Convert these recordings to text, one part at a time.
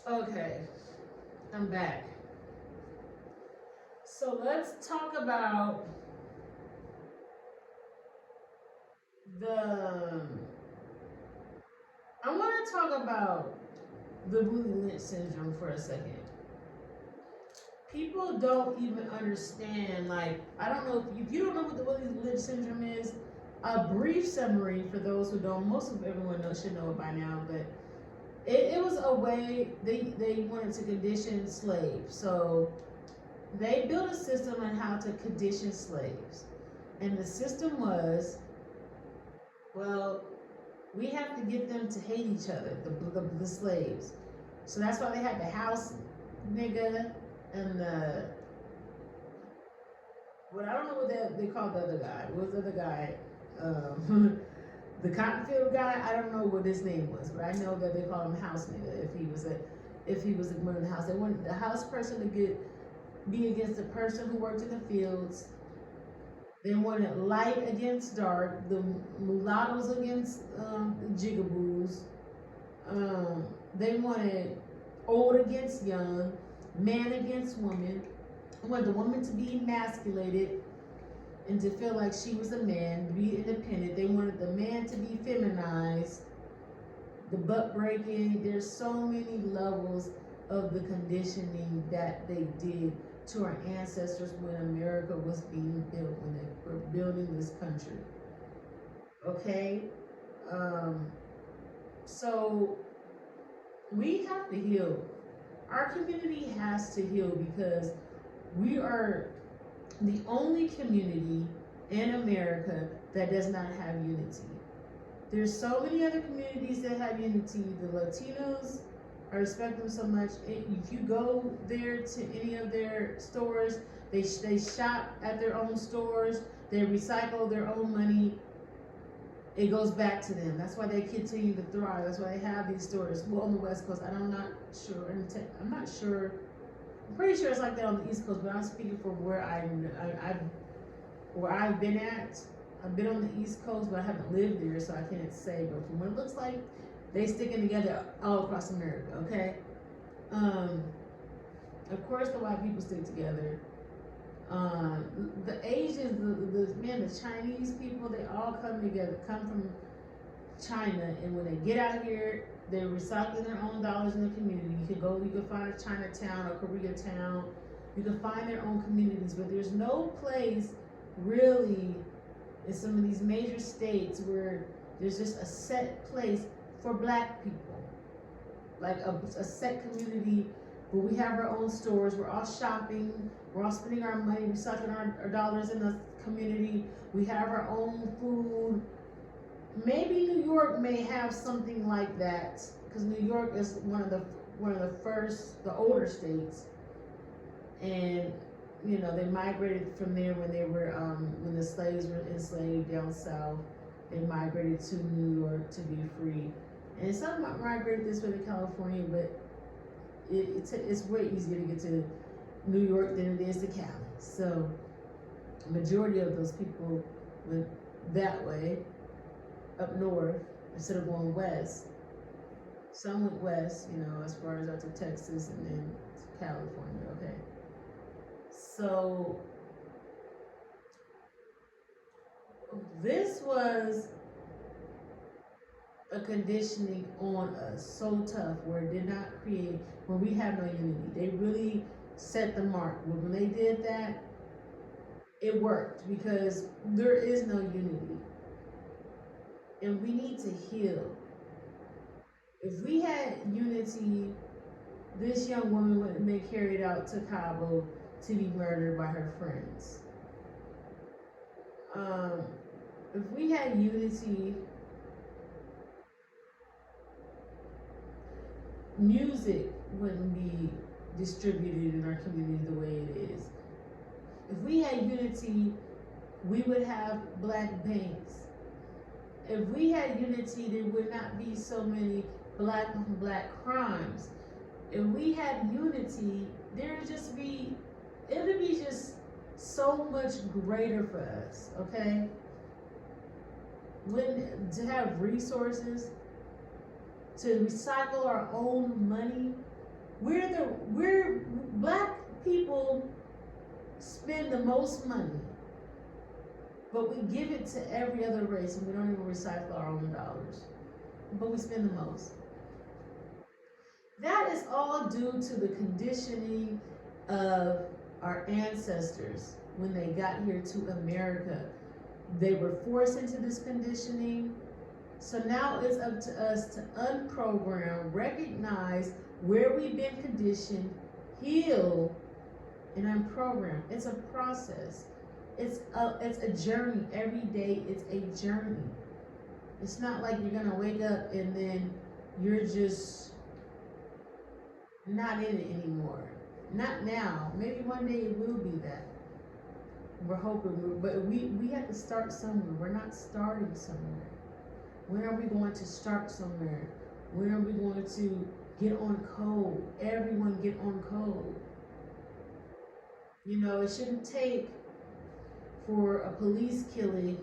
Okay, I'm back. So let's talk about the. I want to talk about the Willie Lynch syndrome for a second. People don't even understand. Like, I don't know if you don't know what the Willie Lynch syndrome is. A brief summary for those who don't. Most of everyone should know it by now, but it was a way they wanted to condition slaves. So they built a system on how to condition slaves. And the system was, well, we have to get them to hate each other, the slaves. So that's why they had the house nigga and the, well, I don't know what they called the other guy. What was the other guy? The cotton field guy. I don't know what his name was, but I know that they called him house nigga if he was one in the house. They wanted the house person to be against the person who worked in the fields. They wanted light against dark, the mulattoes against the jigaboos. They wanted old against young, man against woman. They wanted the woman to be emasculated and to feel like she was a man, to be independent. They wanted the man to be feminized, the butt breaking. There's so many levels of the conditioning that they did to our ancestors when America was being built, when they were building this country. Okay? Um, so we have to heal. Our community has to heal because we are the only community in America that does not have unity. There's so many other communities that have unity. The Latinos, I respect them so much. If you go there to any of their stores, they shop at their own stores. They recycle their own money. It goes back to them. That's why they continue to thrive. That's why they have these stores. Well, on the West Coast, I'm not sure. I'm not sure. I'm pretty sure it's like that on the East Coast, but I'm speaking for where I've been at. I've been on the East Coast, but I haven't lived there, so I can't say. But from what it looks like, they sticking together all across America. Okay. Um, of course, the white people stick together. The Asians, the Chinese people, they all come together, come from China, and when they get out here, they're recycling their own dollars in the community. You can find a Chinatown or Koreatown. You can find their own communities, but there's no place really in some of these major states where there's just a set place for black people, like a set community where we have our own stores, we're all shopping, we're all spending our money, recycling our dollars in the community, we have our own food. Maybe New York may have something like that, because New York is one of the first, the older states, and they migrated from there when the slaves were enslaved down south. They migrated to New York to be free, and some migrated this way to California, but it's way easier to get to New York than it is to Cali. So, the majority of those people went that way, up north, instead of going west. Some went west, as far as out to Texas and then to California, okay? So, this was a conditioning on us so tough where it did not create, where we have no unity. They really set the mark. When they did that, it worked because there is no unity. And we need to heal. If we had unity, this young woman wouldn't be carried out to Cabo to be murdered by her friends. If we had unity, music wouldn't be distributed in our community the way it is. If we had unity, we would have black banks. If we had unity, there would not be so many black on black crimes. If we had unity, it would be just so much greater for us, okay? To have resources, to recycle our own money, we're black people spend the most money, but we give it to every other race, and we don't even recycle our own dollars. But we spend the most. That is all due to the conditioning of our ancestors when they got here to America. They were forced into this conditioning. So now it's up to us to unprogram, recognize where we've been conditioned, heal, and unprogram. It's a process. It's a journey. Every day it's a journey. It's not like you're gonna wake up and then you're just not in it anymore. Not now. Maybe one day it will be that. We're hoping, but we have to start somewhere. We're not starting somewhere. When are we going to start somewhere? When are we going to get on code? Everyone get on code. You know, it shouldn't take for a police killing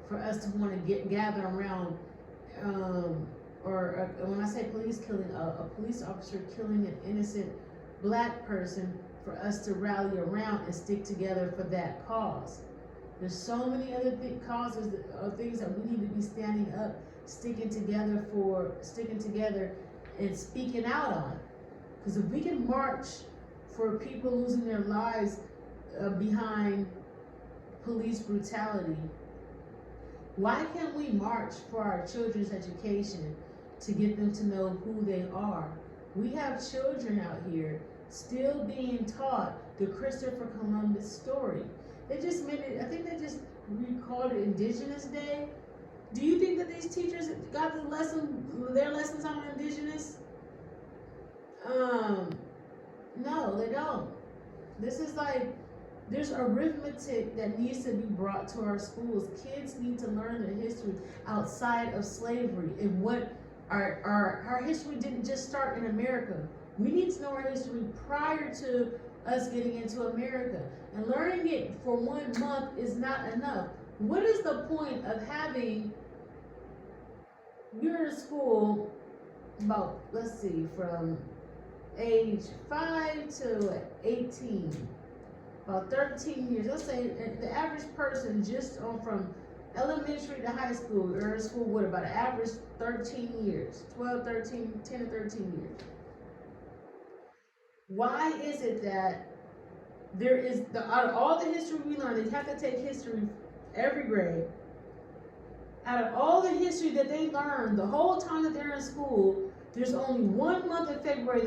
for us to want to gather around, when I say police killing, a police officer killing an innocent black person, for us to rally around and stick together for that cause. There's so many other causes, things that we need to be standing up, sticking together and speaking out on. Because if we can march for people losing their lives behind police brutality, why can't we march for our children's education to get them to know who they are? We have children out here still being taught the Christopher Columbus story. They just made it, I think they just recalled it Indigenous Day. Do you think that these teachers got their lessons on Indigenous? No, they don't. This is like, there's arithmetic that needs to be brought to our schools. Kids need to learn their history outside of slavery, and what our history didn't just start in America. We need to know our history prior to us getting into America. And learning it for 1 month is not enough. What is the point of having, you're in school about, let's see, from age 5 to 18, about 13 years. Let's say the average person just from elementary to high school, or in school, what, about an average 13 years, 12, 13, 10 to 13 years. Why is it that there is, out of all the history we learn, they have to take history every grade. Out of all the history that they learn the whole time that they're in school, there's only 1 month in February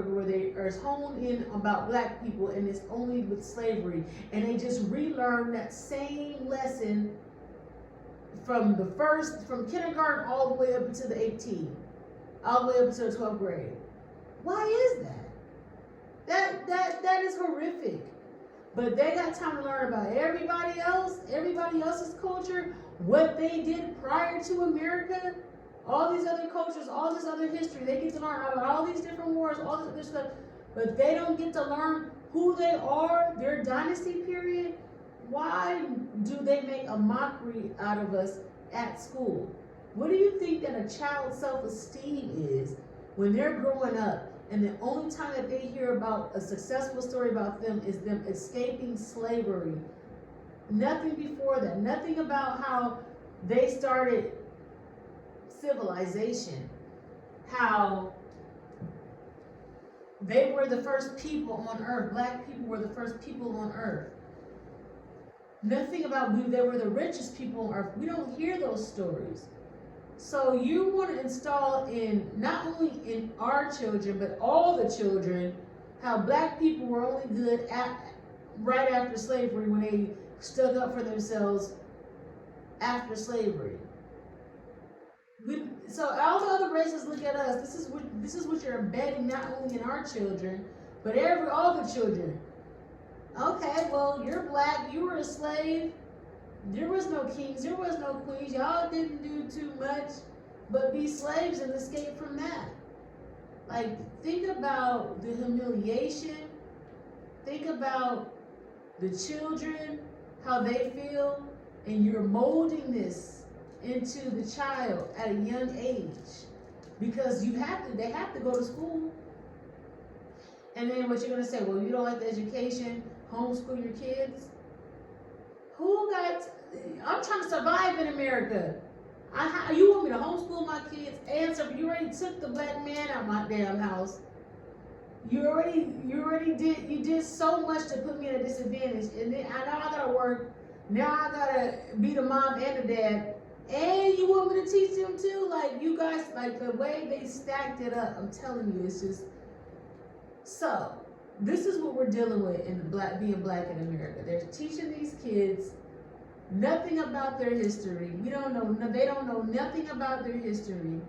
where they are honed in about black people, and it's only with slavery. And they just relearn that same lesson from kindergarten all the way up until the 18, all the way up until the 12th grade. Why is that? That is horrific. But they got time to learn about everybody else's culture, what they did prior to America, all these other cultures, all this other history. They get to learn about all these different wars, all this other stuff, but they don't get to learn who they are, their dynasty period. Why do they make a mockery out of us at school? What do you think that a child's self-esteem is when they're growing up, and the only time that they hear about a successful story about them is them escaping slavery? Nothing before that. Nothing about how they started civilization, how they were the first people on earth. Black people were the first people on earth. Nothing about they were the richest people on earth. We don't hear those stories. So you want to install in, not only in our children, but all the children, how black people were only good right after slavery, when they stood up for themselves after slavery. So all the other races look at us. This is what you're embedding, not only in our children, but all the children. Okay, well, you're black, you were a slave. There was no kings, there was no queens. Y'all didn't do too much but be slaves and escape from that. Like, think about the humiliation. Think about the children, how they feel, and you're molding this into the child at a young age, because they have to go to school. And then what you're gonna say? Well, you don't like the education, homeschool your kids. Who got? I'm trying to survive in America. You want me to homeschool my kids? Answer. You already took the black man out of my damn house. You already did so much to put me at a disadvantage, and then I know I gotta work. Now I gotta be the mom and the dad, and you want me to teach them too? Like, you guys, like the way they stacked it up, I'm telling you, it's just. So this is what we're dealing with in being black in America. They're teaching these kids nothing about their history. They don't know nothing about their history.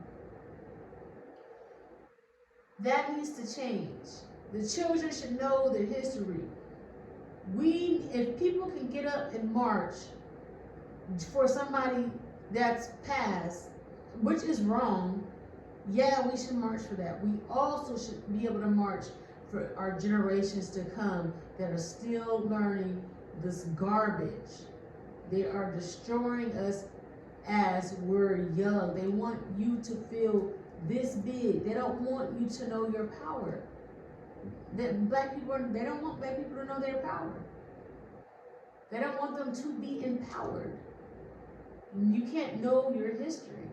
That needs to change. The children should know their history. If people can get up and march for somebody that's passed, which is wrong, yeah, we should march for that. We also should be able to march for our generations to come that are still learning this garbage. They are destroying us as we're young. They want you to feel this big. They don't want you to know your power. They don't want black people to know their power. They don't want them to be empowered. You can't know your history.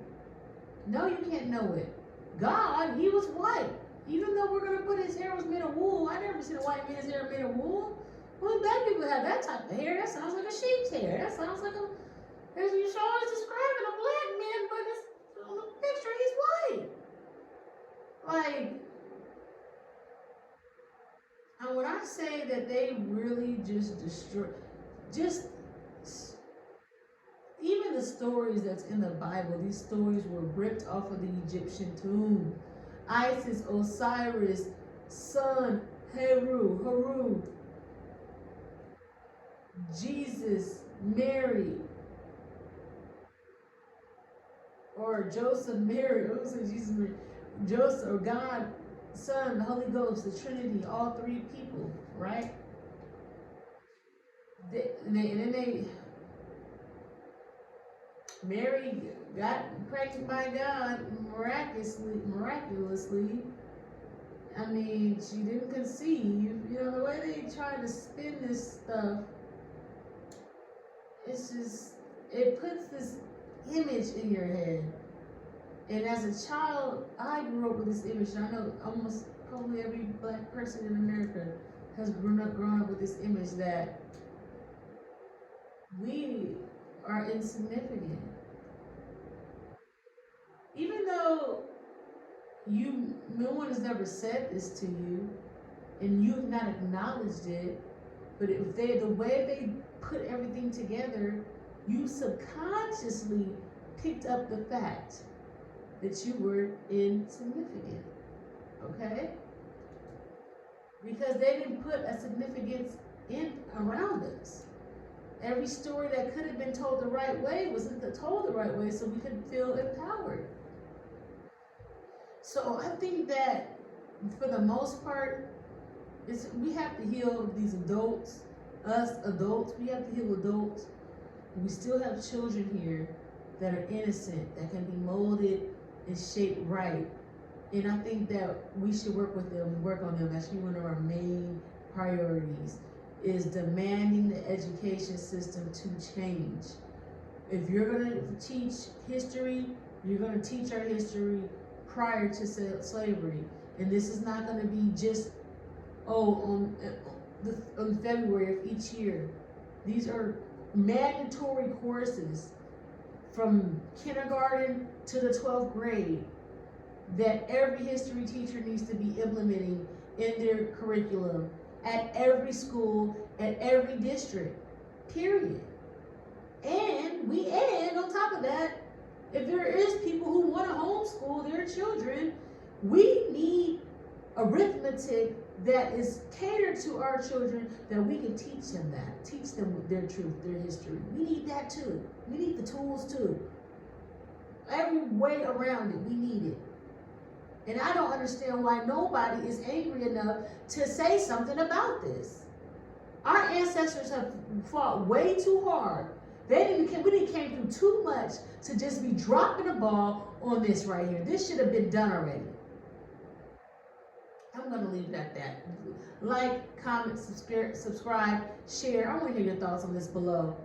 No, you can't know it. God, he was white. Even though we're going to put his hair was made of wool, I never seen a white man's hair made of wool. Well, black people have that type of hair. That sounds like a sheep's hair. That sounds like you're always describing a black man, but it's on the picture, he's white. Like, and when I say that they really just destroy, even the stories that's in the Bible, these stories were ripped off of the Egyptian tomb. Isis, Osiris, Sun, Heru, Jesus, Mary, or Joseph, Mary, Jesus, Mary, Joseph, or God, Son, the Holy Ghost, the Trinity, all three people, right? Mary got pregnant by God miraculously. I mean, she didn't conceive. You know, the way they try to spin this stuff, it puts this image in your head. And as a child, I grew up with this image, and I know almost probably every black person in America has grown up with this image that we are insignificant. Even though no one has ever said this to you, and you've not acknowledged it, but the way they put everything together, you subconsciously picked up the fact that you were insignificant, okay? Because they didn't put a significance in around us. Every story that could have been told the right way wasn't told the right way, so we could feel empowered. So I think that for the most part, we have to heal these adults, us adults, we have to heal adults. We still have children here that are innocent, that can be molded and shaped right. And I think that we should work on them. That should be one of our main priorities, is demanding the education system to change. If you're going to teach history, you're going to teach our history prior to slavery. And this is not going to be just, on February of each year. These are mandatory courses from kindergarten to the 12th grade that every history teacher needs to be implementing in their curriculum at every school, at every district, period. And on top of that, if there is people who want to homeschool their children, we need arithmetic that is catered to our children, that we can teach them their truth, their history. We need that too. We need the tools too. Every way around it, we need it. And I don't understand why nobody is angry enough to say something about this. Our ancestors have fought way too hard. We didn't came through too much to just be dropping the ball on this right here. This should have been done already. I'm gonna leave it at that. Like, comment, subscribe, share. I want to hear your thoughts on this below.